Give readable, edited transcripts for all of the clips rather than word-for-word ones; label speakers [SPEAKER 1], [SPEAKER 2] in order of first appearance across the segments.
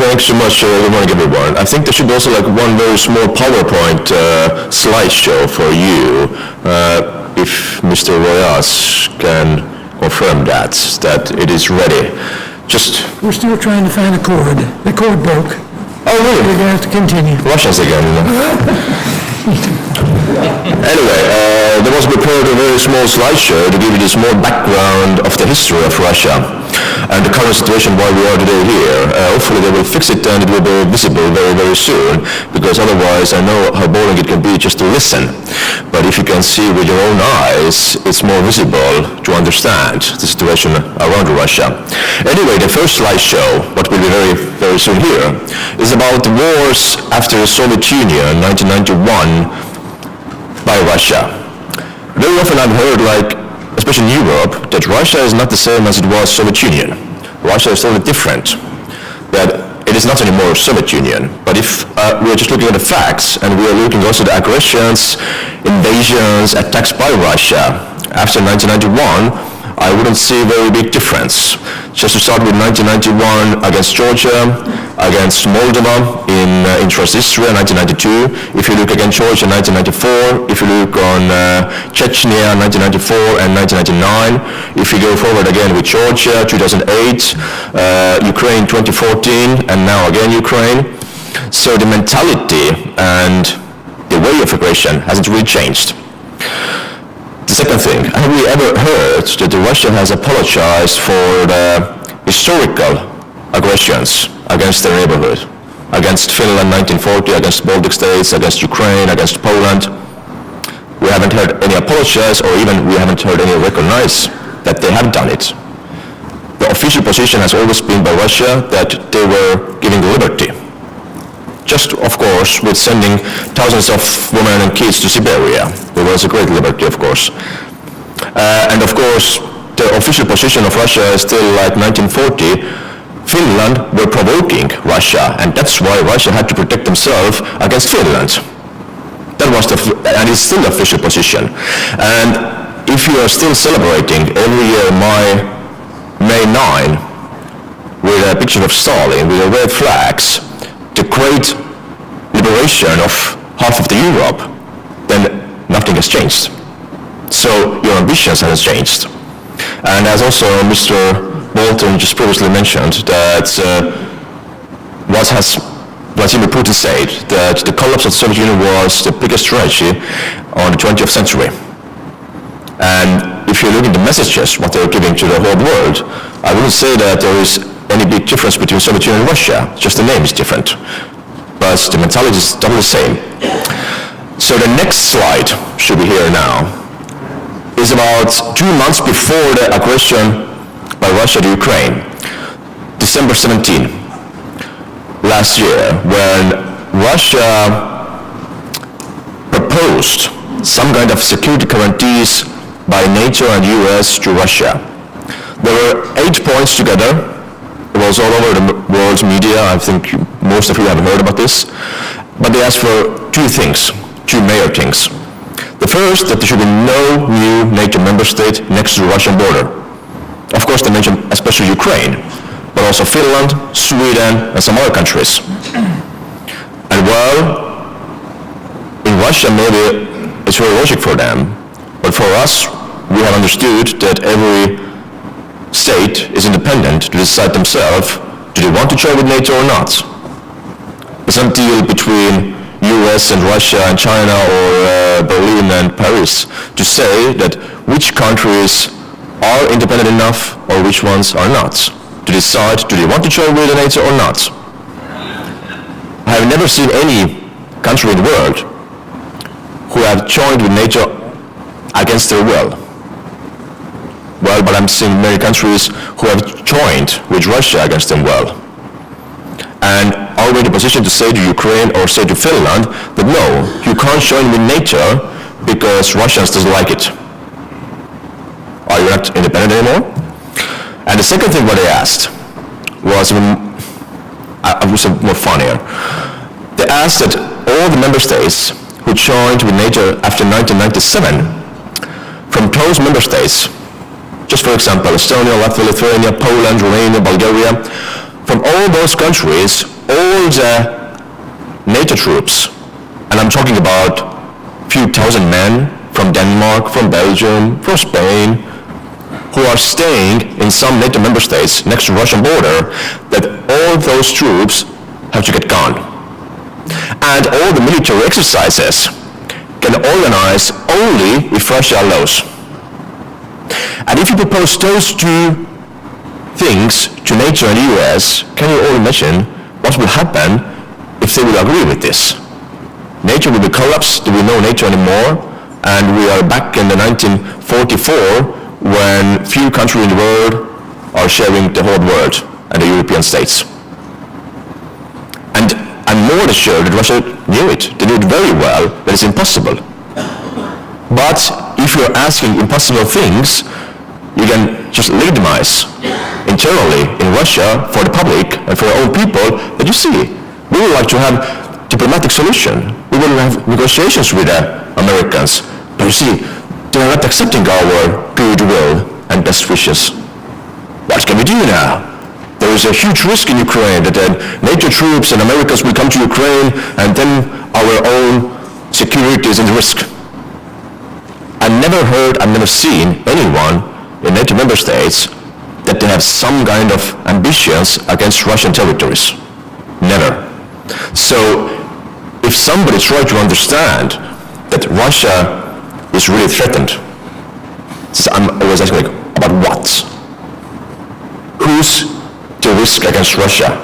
[SPEAKER 1] Thanks so much. Good morning, everyone. I think there should be also like one very small PowerPoint slideshow for you, if Mr. Royas can confirm that it is ready.
[SPEAKER 2] We're still trying to find a cord. The cord broke.
[SPEAKER 1] Oh, really?
[SPEAKER 2] We're going to have to continue.
[SPEAKER 1] Russians again. Anyway, there was prepared a very small slideshow to give you this more background of the history of Russia and the current situation why we are today here. Hopefully they will fix it and it will be visible very, very soon, because otherwise I know how boring it can be just to listen. But if you can see with your own eyes, it's more visible to understand the situation around Russia. Anyway, the first slideshow, what will be very, very soon here, is about the wars after the Soviet Union, 1991, by Russia. Very often I've heard, like, especially in Europe, that Russia is not the same as it was Soviet Union. Russia is totally different. That it is not anymore Soviet Union. But if we are just looking at the facts, and we are looking also at the aggressions, invasions, attacks by Russia after 1991, I wouldn't see a very big difference. Just to start with 1991 against Georgia, against Moldova in Transnistria, 1992. If you look against Georgia, 1994. If you look on Chechnya, 1994 and 1999. If you go forward again with Georgia, 2008, Ukraine, 2014, and now again Ukraine. So the mentality and the way of aggression hasn't really changed. The second thing, have we ever heard that Russia has apologized for the historical aggressions against their neighborhood? Against Finland 1940, against Baltic states, against Ukraine, against Poland? We haven't heard any apologize, or even we haven't heard any recognize that they have done it. The official position has always been by Russia that they were giving liberty. Just, of course, with sending thousands of women and kids to Siberia. It was a great liberty, of course. And of course, the official position of Russia is still like 1940. Finland were provoking Russia, and that's why Russia had to protect themselves against Finland. That was and it's still the official position. And if you are still celebrating every year May 9 with a picture of Stalin with the red flags, the great liberation of half of the Europe, then nothing has changed. So your ambitions haven't changed. And as also Mr. Bolton just previously mentioned, that what has Vladimir Putin said, that the collapse of the Soviet Union was the biggest tragedy on the 20th century. And if you look at the messages, what they're giving to the whole world, I wouldn't say that there is any big difference between Soviet Union and Russia, just the name is different. But the mentality is totally the same. So the next slide should be here now, is about 2 months before the aggression by Russia to Ukraine, December 17 last year, when Russia proposed some kind of security guarantees by NATO and US to Russia. There were 8 points together. It was all over the world's media. I think most of you have heard about this. But they asked for 2 things, 2 major things. The first, that there should be no new NATO member state next to the Russian border. Of course, they mentioned especially Ukraine, but also Finland, Sweden, and some other countries. And well, in Russia, maybe it's very logic for them, but for us, we have understood that every state is independent to decide themselves, do they want to join with NATO or not? It's not a deal between US and Russia and China or Berlin and Paris to say that which countries are independent enough or which ones are not, to decide do they want to join with NATO or not. I have never seen any country in the world who have joined with NATO against their will. Well, but I'm seeing many countries who have joined with Russia against their will. And are we in a position to say to Ukraine or say to Finland that no, you can't join with NATO because Russians doesn't like it? Are you not independent anymore? And the second thing what they asked was, I would say more funnier. They asked that all the member states who joined with NATO after 1997, from those member states, just for example, Estonia, Latvia, Lithuania, Poland, Romania, Bulgaria, from all those countries all the NATO troops, and I'm talking about a few thousand men from Denmark, from Belgium, from Spain, who are staying in some NATO member states next to the Russian border, that all those troops have to get gone. And all the military exercises can organize only if Russia allows. And if you propose those two things to NATO and the US, can you all imagine what will happen if they will agree with this? NATO will be collapsed, there will be no NATO anymore, and we are back in the 1944 when few countries in the world are sharing the whole world and the European states. And I'm more than sure that Russia knew it. They knew it very well that it's impossible. But if you're asking impossible things, you can just legitimize internally in Russia for the public and for our own people that you see, we would like to have diplomatic solution. We will have negotiations with the Americans. But you see, they are not accepting our goodwill and best wishes. What can we do now? There is a huge risk in Ukraine that NATO troops and Americans will come to Ukraine and then our own security is in risk. I've never heard, I've never seen anyone in NATO member states that they have some kind of ambitions against Russian territories. Never. So if somebody tries to understand that Russia is really threatened, I'm always asking, like, about what? Who's the risk against Russia?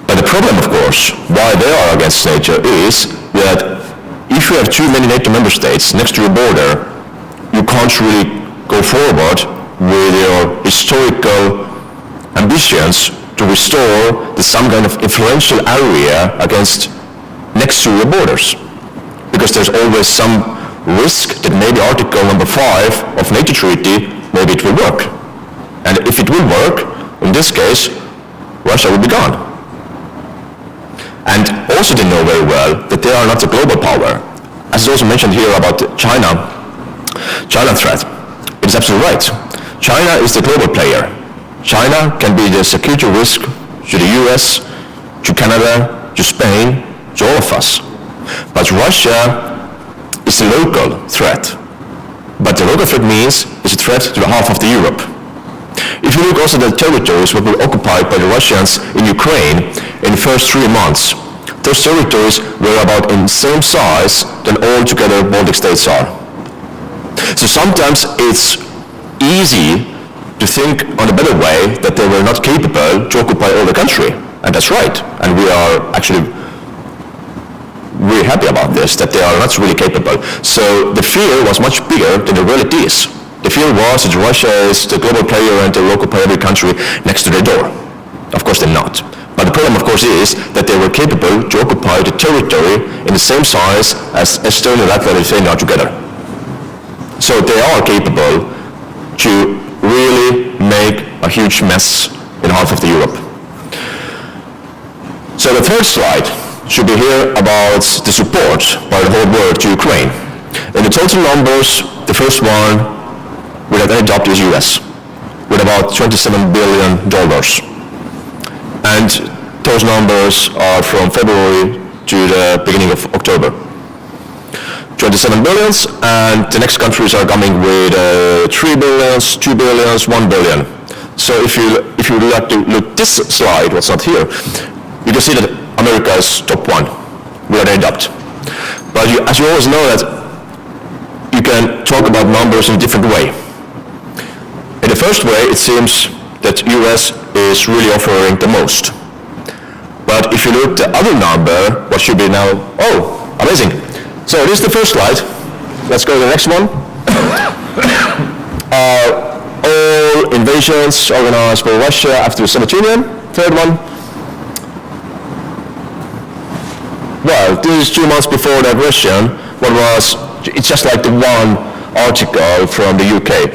[SPEAKER 1] But the problem, of course, why they are against NATO is that if you have too many NATO member states next to your border, you can't really go forward with your historical ambitions to restore some kind of influential area against next to your borders. Because there's always some risk that maybe Article number 5 of NATO treaty, maybe it will work. And if it will work, in this case, Russia will be gone. And also they know very well that they are not a global power. As is also mentioned here about China threat, it is absolutely right. China is the global player. China can be the security risk to the US, to Canada, to Spain, to all of us. But Russia is a local threat. But the local threat means it's a threat to the half of the Europe. If you look also at the territories that were occupied by the Russians in Ukraine in the first 3 months, those territories were about in the same size than all together Baltic states are. So sometimes it's easy to think on a better way that they were not capable to occupy all the country. And that's right. And we are actually really happy about this, that they are not really capable. So the fear was much bigger than the reality is. The fear was that Russia is the global player and they occupy every country next to their door. Of course they're not. But the problem, of course, is that they were capable to occupy the territory in the same size as Estonia, Latvia, and Lithuania are together. So they are capable to really make a huge mess in half of the Europe. So the third slide should be here about the support by the whole world to Ukraine. In the total numbers, the first one without any doubt is US, with about $27 billion. And those numbers are from February to the beginning of October. 27 billions, and the next countries are coming with 3 billions, 2 billions, 1 billion. So if you would like to look this slide, what's not here, you can see that America is top one, without any doubt. But as you always know that you can talk about numbers in a different way. In the first way, it seems that US is really offering the most. But if you look at the other number, what should be now, oh, amazing. So this is the first slide. Let's go to the next one. All invasions organized by Russia after the Soviet Union. Third one. Well, this is 2 months before the aggression. It's just like the one article from the UK.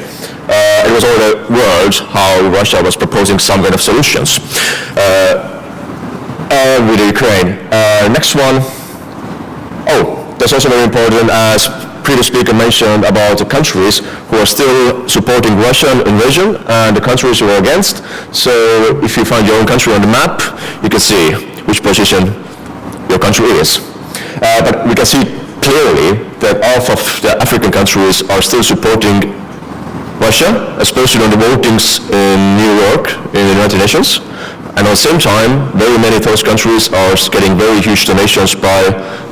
[SPEAKER 1] It was all the world how Russia was proposing some kind of solutions with Ukraine. Next one. Oh, that's also very important as previous speaker mentioned about the countries who are still supporting Russian invasion and the countries who are against. So if you find your own country on the map, you can see which position your country is. But we can see clearly that half of the African countries are still supporting Russia, especially on the votings in New York in the United Nations. And at the same time, very many of those countries are getting very huge donations by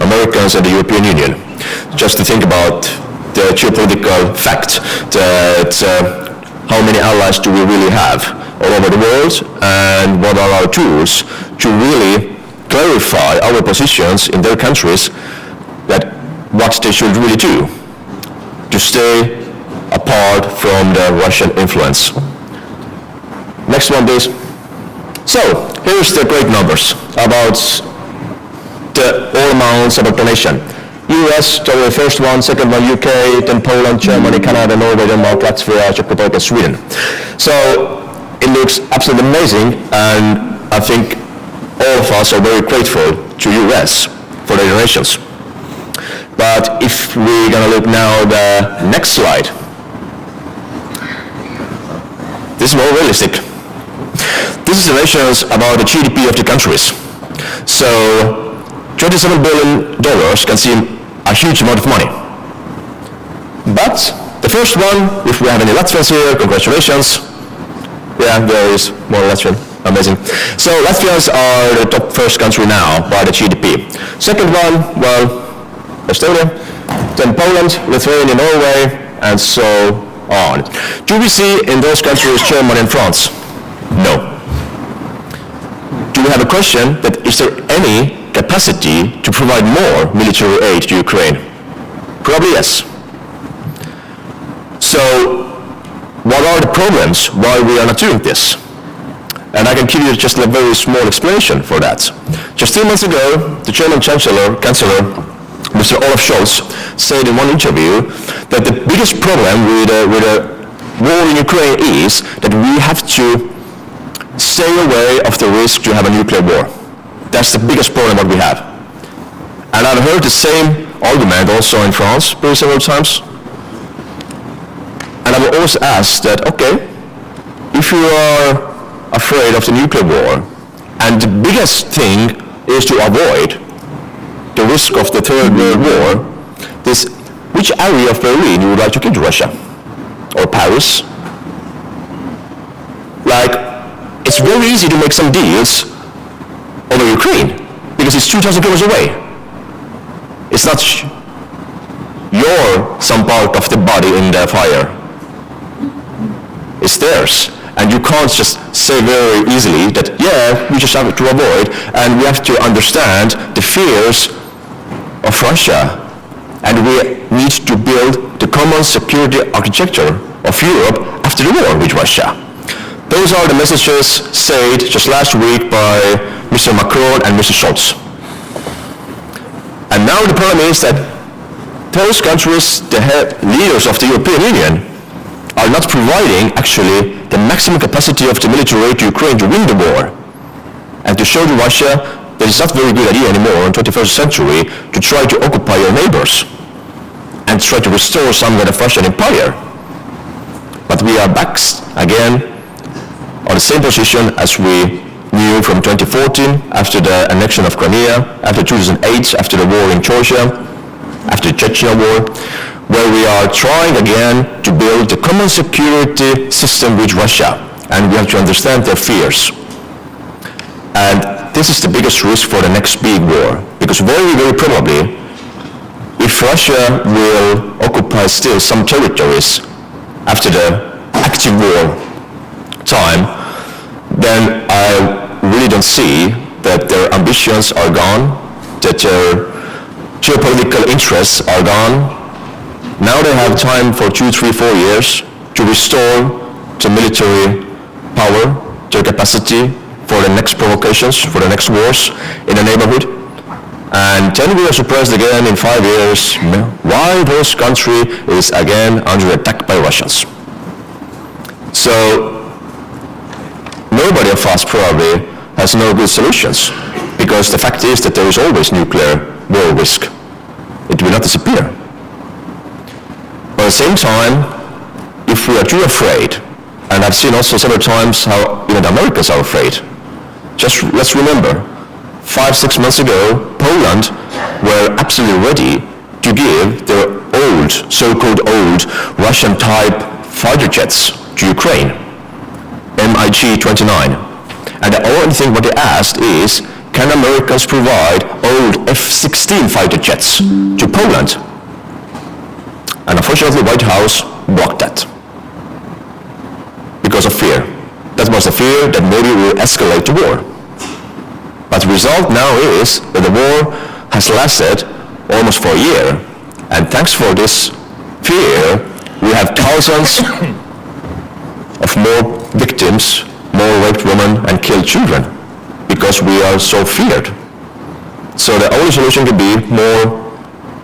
[SPEAKER 1] Americans and the European Union. Just to think about the geopolitical fact that how many allies do we really have all over the world, and what are our tools to really clarify our positions in their countries, that what they should really do to stay apart from the Russian influence. Next one, please. So, here's the great numbers about the all amounts about donation. US, the first one, second one UK, then Poland, Germany, Canada, Norway, Denmark, Latvia, Czech Republic, and Sweden. So, it looks absolutely amazing, and I think all of us are very grateful to US for their donations. But if we're gonna look now the next slide, this is more realistic. This is the ratios about the GDP of the countries. So $27 billion can seem a huge amount of money. But the first one, if we have any Latvians here, congratulations. Yeah, there is more Latvian, amazing. So Latvians are the top first country now by the GDP. Second one, well, Estonia, then Poland, Lithuania, Norway, and so on. Do we see in those countries Germany and France? No. Do we have a question that is there any capacity to provide more military aid to Ukraine? Probably yes. So what are the problems why we are not doing this? And I can give you just a very small explanation for that. Just 2 months ago, the German Chancellor, Mr. Olaf Scholz, said in one interview that the biggest problem with the war in Ukraine is that we have to stay away of the risk to have a nuclear war. That's the biggest problem that we have. And I've heard the same argument also in France several times. And I've always asked that, okay, if you are afraid of the nuclear war, and the biggest thing is to avoid the risk of the Third World War, which area of Berlin you would like to give to Russia? Or Paris? Like, it's very easy to make some deals over Ukraine, because it's 2,000 kilometers away. It's not your some part of the body in the fire. It's theirs. And you can't just say very easily that, yeah, we just have to avoid, and we have to understand the fears of Russia. And we need to build the common security architecture of Europe after the war with Russia. Those are the messages said just last week by Mr. Macron and Mr. Scholz. And now the problem is that those countries, the leaders of the European Union, are not providing actually the maximum capacity of the military aid to Ukraine to win the war. And to show to Russia that it's not a very good idea anymore in the 21st century to try to occupy your neighbors and try to restore some kind of Russian empire. But we are back again on the same position as we knew from 2014, after the annexion of Crimea, after 2008, after the war in Georgia, after the Chechnya war, where we are trying again to build a common security system with Russia, and we have to understand their fears. And this is the biggest risk for the next big war, because very, very probably, if Russia will occupy still some territories after the active war time, then I really don't see that their ambitions are gone, that their geopolitical interests are gone. Now they have time for 2, 3, 4 years to restore the military power, their capacity for the next provocations, for the next wars in the neighborhood. And then we are surprised again in 5 years why this country is again under attack by Russians. So nobody of us probably has no good solutions, because the fact is that there is always nuclear war risk. It will not disappear. at the same time, if we are too afraid, and I've seen also several times how even the Americans are afraid, just let's remember, 5-6 months ago, Poland were absolutely ready to give their old, so-called old, Russian-type fighter jets to Ukraine, MiG-29. And the only thing what they asked is, can Americans provide old F-16 fighter jets to Poland? And unfortunately, White House blocked that because of fear. That was the fear that maybe we will escalate the war. But the result now is that the war has lasted almost for a year. And thanks for this fear, we have thousands of more victims, more raped women and killed children, because we are so feared. So the only solution could be more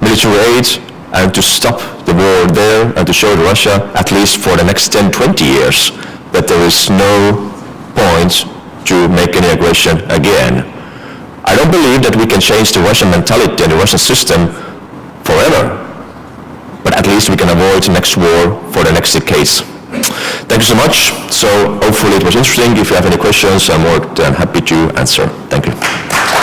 [SPEAKER 1] military aid and to stop the war there and to show Russia, at least for the next 10-20 years, that there is no point to make any aggression again. I don't believe that we can change the Russian mentality and the Russian system forever, but at least we can avoid the next war for the next decades. Thank you so much. So hopefully it was interesting. If you have any questions, I'm more than happy to answer. Thank you.